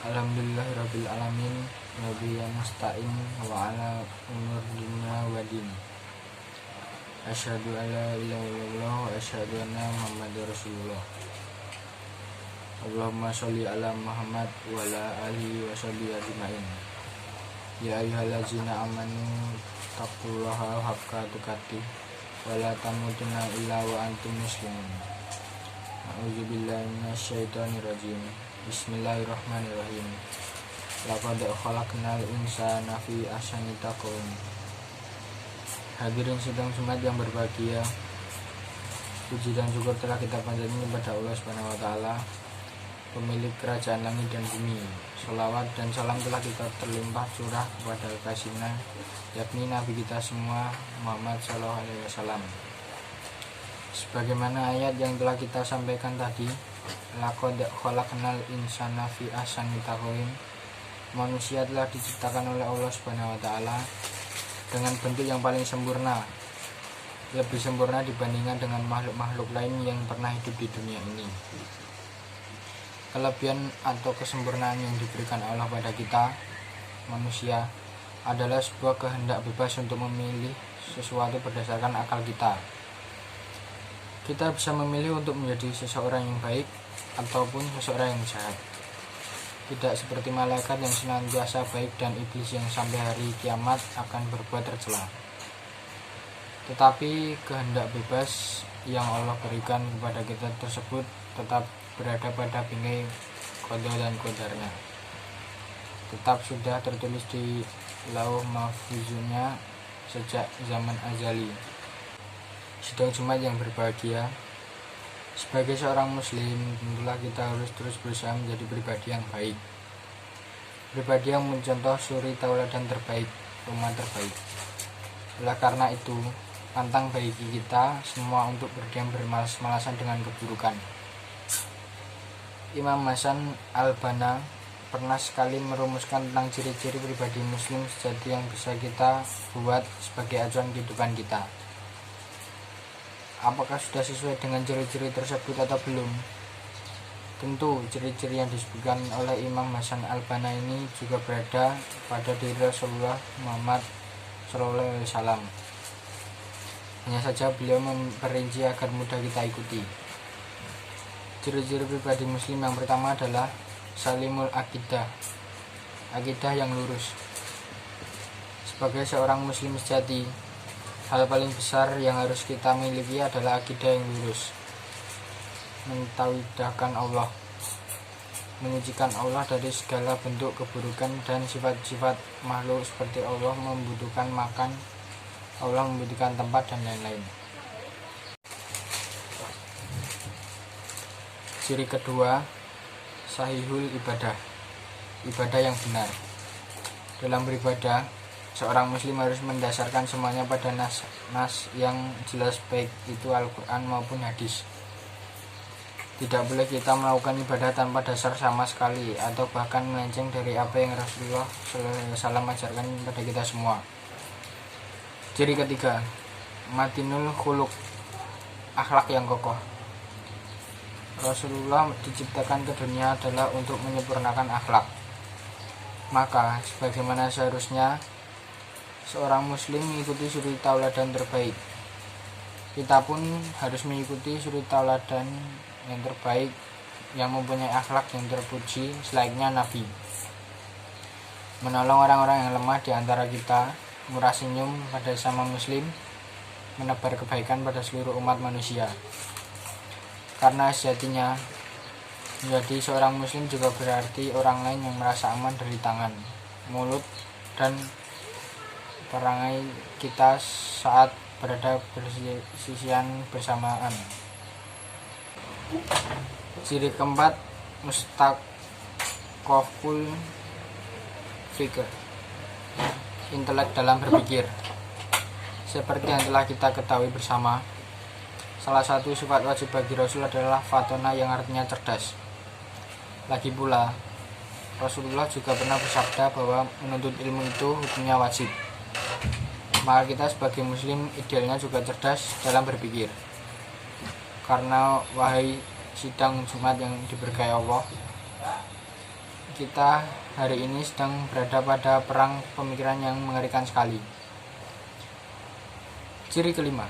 Alhamdulillahirabbil alamin wa bihi nasta'in wa ala umur dunya wa din. Asyhadu an la ilaha illallah wa asyhadu anna Muhammadar Rasulullah. Allahumma sholli ala Muhammad wa ala alihi wa sahbihi ajmain. Ya ayyuhallazina amanu taqullaha haqqa tuqatih wa la tamutunna illa wa antum muslimun. A'udzubillahi minasyaitonir rajim. Bismillahirrahmanirrahim. Laqad khalaqnal insana fi ahsani taqwim. Hadirin sidang Jumat yang berbahagia, puji dan syukur telah kita panjatkan kepada Allah Subhanahu wa taala, pemilik kerajaan langit dan bumi. Sholawat dan salam telah kita terlimpah curah kepada kasihnya, yakni Nabi kita semua Muhammad sallallahu alaihi wasallam. Sebagaimana ayat yang telah kita sampaikan tadi, laqad khalaqnal insana fi ahsani taqwim. Manusia telah diciptakan oleh Allah Subhanahu wa taala dengan bentuk yang paling sempurna, lebih sempurna dibandingkan dengan makhluk-makhluk lain yang pernah hidup di dunia ini. Kelebihan atau kesempurnaan yang diberikan Allah pada kita, manusia, adalah sebuah kehendak bebas untuk memilih sesuatu berdasarkan akal kita. Kita bisa memilih untuk menjadi seseorang yang baik ataupun seseorang yang jahat. Tidak seperti malaikat yang senantiasa baik dan iblis yang sampai hari kiamat akan berbuat tercela. Tetapi kehendak bebas yang Allah berikan kepada kita tersebut tetap berada pada bingkai qada dan qadarnya. Tetap sudah tertulis di lauh mahfuznya sejak zaman azali. Sidang Jumat yang berbahagia, sebagai seorang muslim tentulah kita harus terus berusaha menjadi pribadi yang baik, pribadi yang mencontoh suri tauladan terbaik, umat terbaik. Oleh karena itu, pantang bagi kita semua untuk berdiam bermalas-malasan dengan keburukan. Imam Hasan al-Banna pernah sekali merumuskan tentang ciri-ciri pribadi muslim sejati yang bisa kita buat sebagai acuan kehidupan kita. Apakah sudah sesuai dengan ciri-ciri tersebut atau belum? Tentu ciri-ciri yang disebutkan oleh Imam Hasan al-Banna ini juga berada pada diri Rasulullah Muhammad SAW. Hanya saja beliau memperinci agar mudah kita ikuti. Ciri-ciri pribadi muslim yang pertama adalah salimul akidah, akidah yang lurus. Sebagai seorang muslim sejati, hal paling besar yang harus kita miliki adalah akidah yang lurus. Mentauhidkan Allah, menyucikan Allah dari segala bentuk keburukan dan sifat-sifat makhluk seperti Allah membutuhkan makan, Allah membutuhkan tempat, dan lain-lain. Ciri kedua, sahihul ibadah, ibadah yang benar. Dalam beribadah, seorang muslim harus mendasarkan semuanya pada nas yang jelas, baik itu Al-Quran maupun hadis. Tidak boleh kita melakukan ibadah tanpa dasar sama sekali, atau bahkan melenceng dari apa yang Rasulullah SAW ajarkan pada kita semua. Ciri ketiga, matinul khuluq, akhlak yang kokoh. Rasulullah diciptakan ke dunia adalah untuk menyempurnakan akhlak. Maka sebagaimana seharusnya seorang muslim mengikuti suri tauladan terbaik, kita pun harus mengikuti suri tauladan yang terbaik yang mempunyai akhlak yang terpuji selayaknya Nabi. Menolong orang-orang yang lemah di antara kita, murah senyum pada sesama muslim, menebar kebaikan pada seluruh umat manusia. Karena sejatinya menjadi seorang muslim juga berarti orang lain yang merasa aman dari tangan, mulut, dan perangai kita saat berada bersisian bersamaan. Ciri keempat, mustaqoful fikr, intelek dalam berpikir. Seperti yang telah kita ketahui bersama, salah satu sifat wajib bagi Rasul adalah fatona, yang artinya cerdas. Lagi pula, Rasulullah juga pernah bersabda bahwa menuntut ilmu itu hukumnya wajib. Maka kita sebagai muslim idealnya juga cerdas dalam berpikir. Karena wahai sidang Jumat yang diberkahi Allah, kita hari ini sedang berada pada perang pemikiran yang mengerikan sekali. Ciri kelima,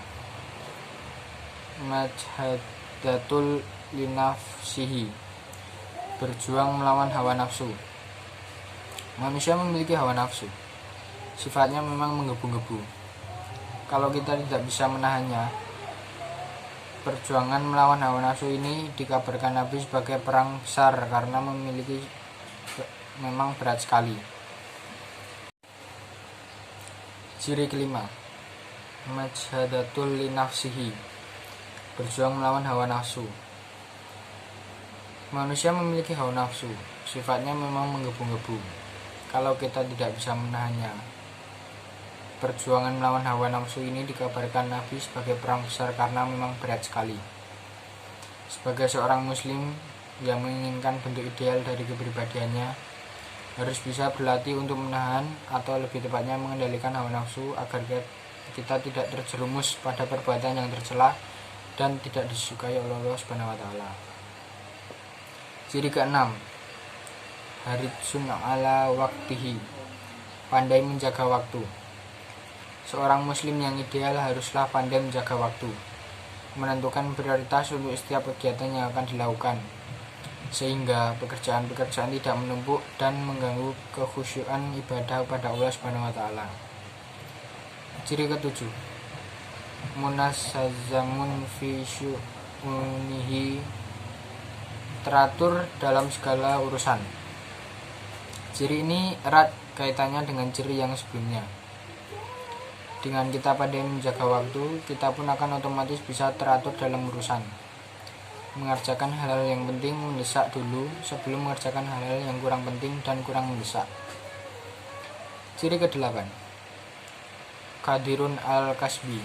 majhadatul linafsihi, berjuang melawan hawa nafsu. Manusia memiliki hawa nafsu, sifatnya memang menggebu-gebu. Kalau kita tidak bisa menahannya, perjuangan melawan hawa nafsu ini dikabarkan Nabi sebagai perang besar karena memang berat sekali. Ciri kelima, majhadatul linafsihi, berjuang melawan hawa nafsu. Manusia memiliki hawa nafsu, sifatnya memang menggebu-gebu. Kalau kita tidak bisa menahannya, perjuangan melawan hawa nafsu ini dikabarkan Nabi sebagai perang besar karena memang berat sekali. Sebagai seorang muslim yang menginginkan bentuk ideal dari kepribadiannya, harus bisa berlatih untuk menahan atau lebih tepatnya mengendalikan hawa nafsu agar kita tidak terjerumus pada perbuatan yang tercela dan tidak disukai oleh Allah Subhanahu wa taala. Ciri keenam, haritsun ala waktihi, pandai menjaga waktu. Seorang muslim yang ideal haruslah pandai menjaga waktu, menentukan prioritas untuk setiap kegiatan yang akan dilakukan, sehingga pekerjaan-pekerjaan tidak menumpuk dan mengganggu kekhusyuan ibadah kepada Allah Subhanahu wa taala. Ciri ketujuh, munassazamun fi syu'unihi, teratur dalam segala urusan. Ciri ini erat kaitannya dengan ciri yang sebelumnya. Dengan kita pandai menjaga waktu, kita pun akan otomatis bisa teratur dalam urusan, mengerjakan hal-hal yang penting mendesak dulu sebelum mengerjakan hal-hal yang kurang penting dan kurang mendesak. Ciri ke-8, qadirun al-kasbi,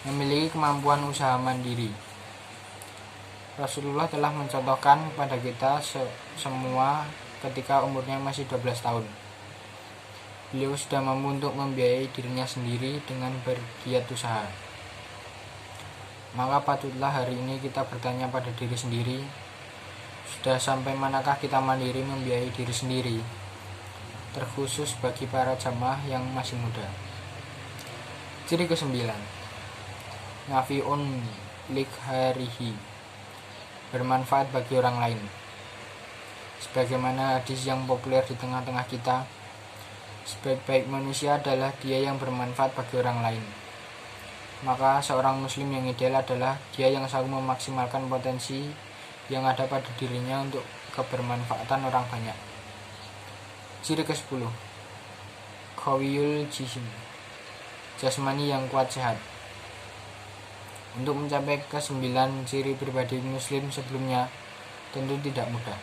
memiliki kemampuan usaha mandiri. Rasulullah telah mencontohkan pada kita semua ketika umurnya masih 12 tahun. Beliau sudah mampu untuk membiayai dirinya sendiri dengan bergiat usaha. Maka patutlah hari ini kita bertanya pada diri sendiri, sudah sampai manakah kita mandiri membiayai diri sendiri, terkhusus bagi para jamaah yang masih muda. Ciri ke-9, nafi'un likharihi, bermanfaat bagi orang lain. Sebagaimana hadis yang populer di tengah-tengah kita, sebaik-baik manusia adalah dia yang bermanfaat bagi orang lain. Maka seorang muslim yang ideal adalah dia yang selalu memaksimalkan potensi yang ada pada dirinya untuk kebermanfaatan orang banyak. Ciri ke-10, qawiyul jism, jasmani yang kuat sehat. Untuk mencapai ke-9 ciri pribadi muslim sebelumnya tentu tidak mudah.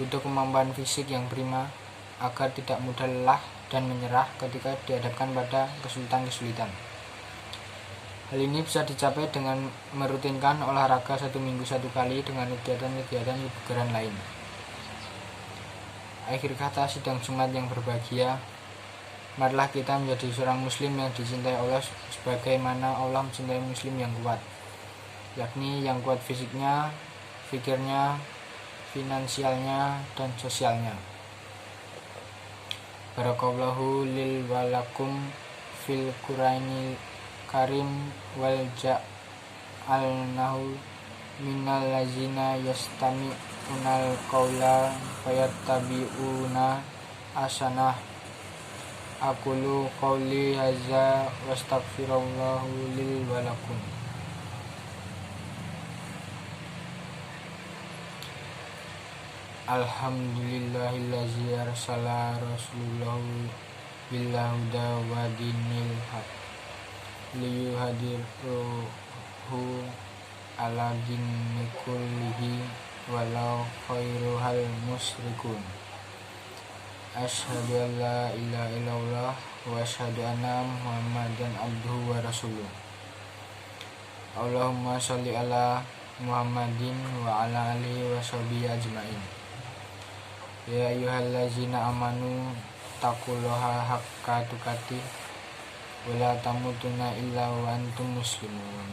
Butuh kemampuan fisik yang prima agar tidak mudah lelah dan menyerah ketika dihadapkan pada kesulitan-kesulitan. Hal ini bisa dicapai dengan merutinkan olahraga 1 minggu 1 kali dengan kegiatan-kegiatan kebugaran lain. Akhir kata sidang Jumat yang berbahagia, marilah kita menjadi seorang muslim yang dicintai Allah sebagaimana Allah mencintai muslim yang kuat, yakni yang kuat fisiknya, fikirnya, finansialnya, dan sosialnya. Barakallahu lil walakum fil Qur'anil karim wal ja'alnahu minal lazina yastami'unal qawla fayattabi'una asanah. Aqulu qawli hadza wastaghfirullahu lil walakum. Alhamdulillahillazi arsala rasulahu bil huda wa dinil haq liyuhadirahu ala dini kullihi walau khairuhal musyrikun. Asyhadu an la ilaha illallah wa asyhadu anna Muhammadan abduhu wa rasuluh. Allahumma sholli ala Muhammadin wa ala alihi wa sahbihi ajmain. Ya ayyuhallazina amanu taqullaha haqqa tuqatih wa la tamutunna illa wa antum muslimun.